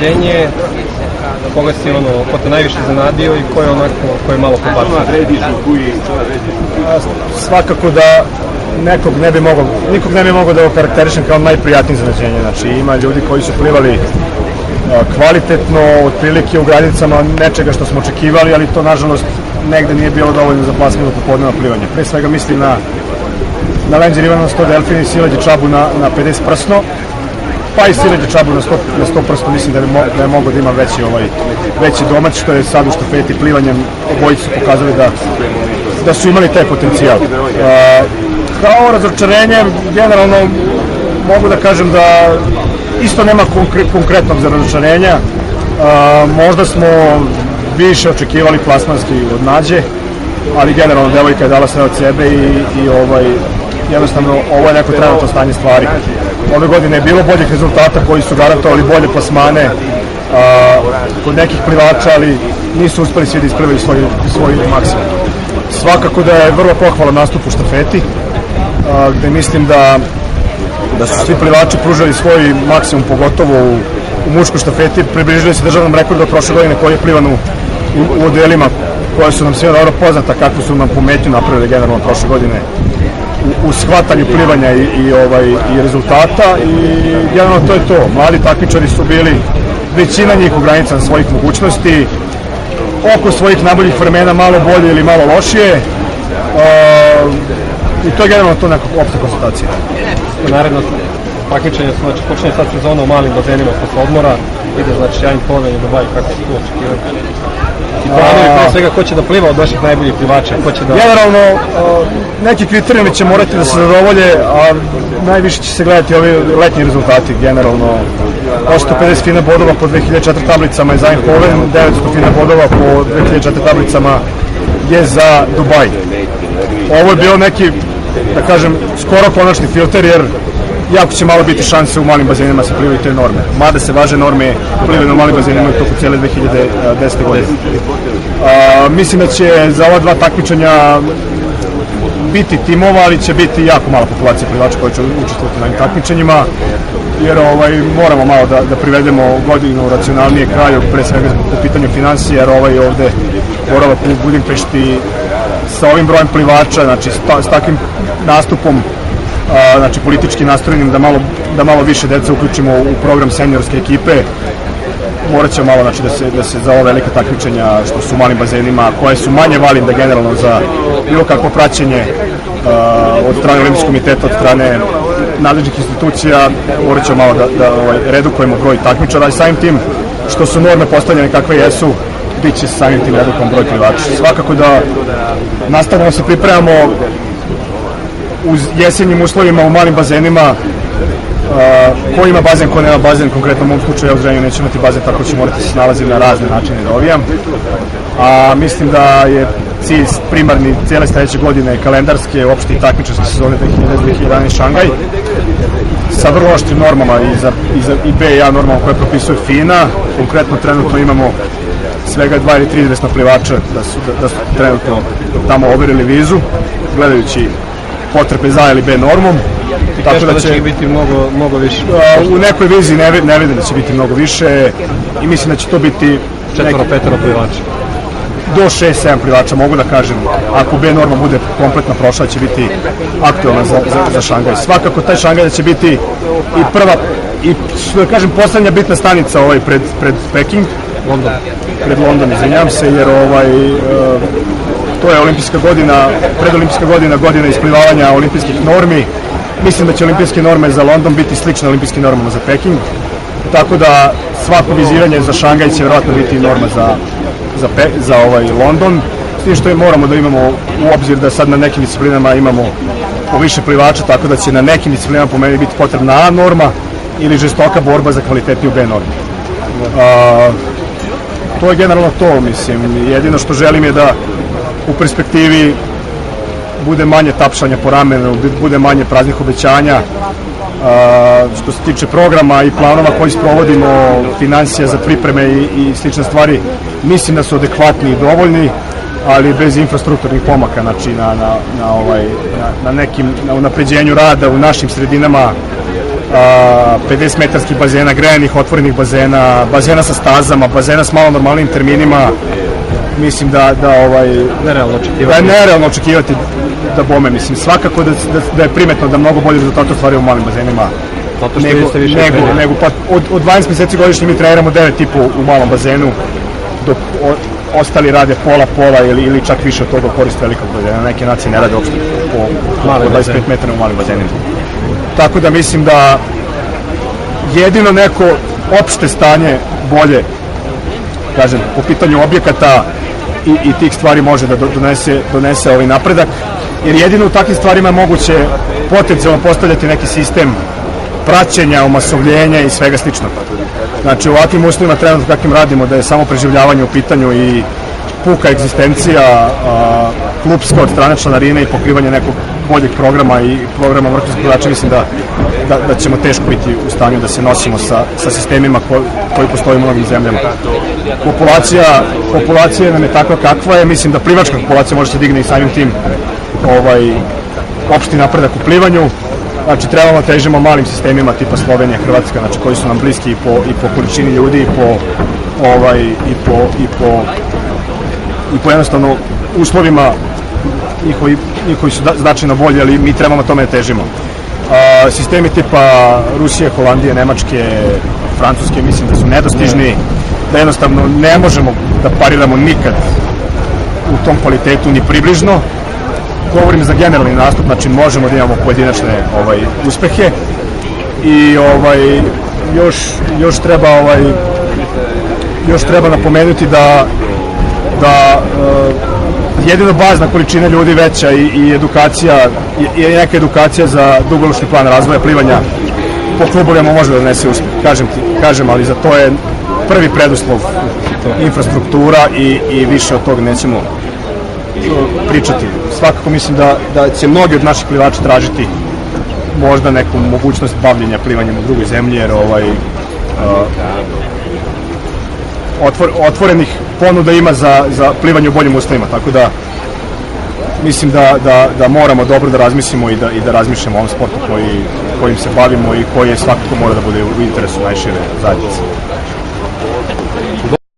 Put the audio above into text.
iznenađenje, koga si ko te najviše zanadio i ko je malo pobacio? Svakako da nikog ne bi mogao da okarakterišem kao najprijatnije iznenađenje. Znači, ima ljudi koji su plivali kvalitetno, otprilike u granicama nečega što smo očekivali, ali to nažalost negde nije bilo dovoljno za plasman do popodneva plivanja. Pre svega mislim na Lenđer Ivana na 100 delfina i Sileđe Čabu na 50 prsno, pa i Sileđe Čabu na 100 prsno. Mislim da je mogo da ima veći domać, što je sad u štafeti plivanjem obojici su pokazali da su imali taj potencijal. Kao razočarenje, generalno mogu da kažem da isto nema konkretnog za razočarenja. Možda smo više očekivali plasmanski od Nađe, ali generalno devojka je dala sve od sebe i jednostavno ovo je neko trenutno stanje stvari. Ove godine je bilo boljih rezultata koji su garantovali bolje plasmane kod nekih plivača, ali nisu uspeli svi da isplivaju svoj maksimum. Svakako da je vrlo pohvalan nastup u štafeti, gde mislim da su svi plivači pružali svoj maksimum, pogotovo u muškoj štafeti, približili se državnom rekordu od prošle godine koji je plivan u odelima koje su nam sve dobro poznata, kako su nam pometnju napravili generalno prošle godine u shvatanju plivanja i rezultata, i generalno to je to. Mladi takmičari su bili, većina njih u granicama svojih mogućnosti, oko svojih najboljih vremena malo bolje ili malo lošije, i to je generalno to neka opšta konstatacija. Naredno takmičenje su, znači, počinje sad sezona u malim bazenima posle odmora, ide, znači, Jajin Povelj i Dubai, kako se tu očekivati? I planovi pre svega ko će da pliva od vaših najboljih plivača? Generalno, neki kriterijumi će morati da se zadovolje, a najviše će se gledati ovi letnji rezultati. Generalno, 850 fina bodova po 2004 tablicama je za Jajin Povelj, 900 fina bodova po 2004 tablicama je za Dubai. Ovo je bio neki, da kažem, skoro konačni filter, jer jako će malo biti šanse u malim bazenima se plivaju te norme. Mada se važe norme plivaju u malim bazenima i toku cijele 2010. godine. Mislim da će za ova dva takmičenja biti timova, ali će biti jako mala populacija plivača koji će učestvovati na ovim takmičenjima, jer moramo malo da privedemo godinu racionalnije kraju, pre svega po pitanju finansija, jer ovde boravak u Budimpešti sa ovim brojem plivača, znači s takvim nastupom, znači politički nastrojenim, da malo više deca uključimo u program seniorske ekipe, morat ćemo malo, znači, da se za ove velike takmičenja što su u malim bazenima, koje su manje validne generalno za bilo kakvo praćenje od strane Olimpijskog komiteta, od strane nadležnih institucija, morat ćemo malo da redukujemo broj takmičara, i samim tim što su norme postavljene kakve jesu, bit će samim tim redukovan broj plivača. Svakako da nastavljamo se pripremamo u jesenjim uslovima u malim bazenima, ko ima bazen, ko nema bazen. Konkretno u mom slučaju ja u Zrenju neću imati bazen, tako će morati se nalaziti na razne načine da ovijam. Mislim da je cilj primarni cijele sledeće godine kalendarske opšte i takmičarske sezone 2010-2011 Šangaj, sa vrlo oštrim normama i B i A normama koje propisuje FINA. Konkretno trenutno imamo svega 2 ili 3 izvesna plivača da su trenutno tamo overili vizu, gledajući potrebe za ili B normom. Tako da će biti mnogo više? U nekoj viziji ne vidim da će biti mnogo više, i mislim da će to biti 4-5 plivača. Do 6-7 plivača, mogu da kažem. Ako B norma bude kompletno prošla, će biti aktualna za Šangaj. Svakako taj Šangaj da će biti i prva, i da kažem poslednja bitna stanica pred Peking, pred London, izvinjam se, jer to je olimpijska godina, predolimpijska godina isplivavanja olimpijskih normi. Mislim da će olimpijske norme za London biti slične olimpijskim normama za Peking, tako da svako viziranje za Šangaj će vjerojatno biti norma za London, s tim što moramo da imamo u obzir da sad na nekim disciplinama imamo po više plivača, tako da će na nekim disciplinama po meni biti potrebna A norma ili žestoka borba za kvalitetniju B normu. To je generalno to, mislim. Jedino što želim je da u perspektivi bude manje tapšanja po ramenu, bude manje praznih obećanja. Što se tiče programa i planova koji sprovodimo, finansija za pripreme i slične stvari, mislim da su adekvatni i dovoljni, ali bez infrastrukturnih pomaka, znači na unapređenju rada u našim sredinama 50 metarskih bazena, grejanih otvorenih bazena, bazena sa stazama, bazena s malo normalnim terminima. Mislim da je nerealno očekivati da bome. Mislim, svakako da je primetno da mnogo bolje rezultate ostvaraju u malim bazenima nego pa od 12 meseci godišnje mi treniramo 9,5 u malom bazenu, dok ostali rade pola ili čak više od toga koriste velikog bazena. Neke nacije ne rade uopšte po 25 metara u malim bazenima. Tako da mislim da jedino neko opšte stanje bolje, kažem, po pitanju objekata i tih stvari može da donese ovaj napredak, jer jedino u takvim stvarima je moguće potencijalno postavljati neki sistem praćenja, omasovljenja i svega slično. Znači u ovakvim uslovima trenutno kakvim radimo, da je samo preživljavanje u pitanju i puka egzistencija klubska od strane članarine i pokrivanje nekog boljeg programa i programa vrhunskih igrača, mislim da ćemo teško biti u stanju da se nosimo sa sistemima koji postoji u mnogim zemljama. Populacija nam je takva kakva je, mislim da plivačka populacija može se digne i samim tim opšti napredak u plivanju. Znači trebamo težimo malim sistemima tipa Slovenija, Hrvatska, znači koji su nam bliski i po količini ljudi i po jednostavno uslovima njihovi su značajno bolji, ali mi trebamo tome da težimo. Sistemi tipa Rusije, Holandije, Nemačke, Francuske mislim da su nedostižni, da jednostavno ne možemo da pariramo nikad u tom kvalitetu ni približno. Govorim za generalni nastup, znači možemo da imamo pojedinačne uspehe i još treba napomenuti da jedino bazna količina ljudi veća i edukacija je neka edukacija za dugoročni plan razvoja plivanja po klubovima može da donese uspeh, kažem, ali za to je prvi preduslov infrastruktura i više od toga nećemo pričati. Svakako mislim da će mnogi od naših plivača tražiti možda neku mogućnost bavljenja plivanjem u drugoj zemlji, jer otvorenih ponuda ima za plivanje u boljim uslovima, tako da mislim da moramo dobro da razmislimo i da razmišljamo o ovom sportu kojim se bavimo i koji svakako mora da bude u interesu najšire zajednice.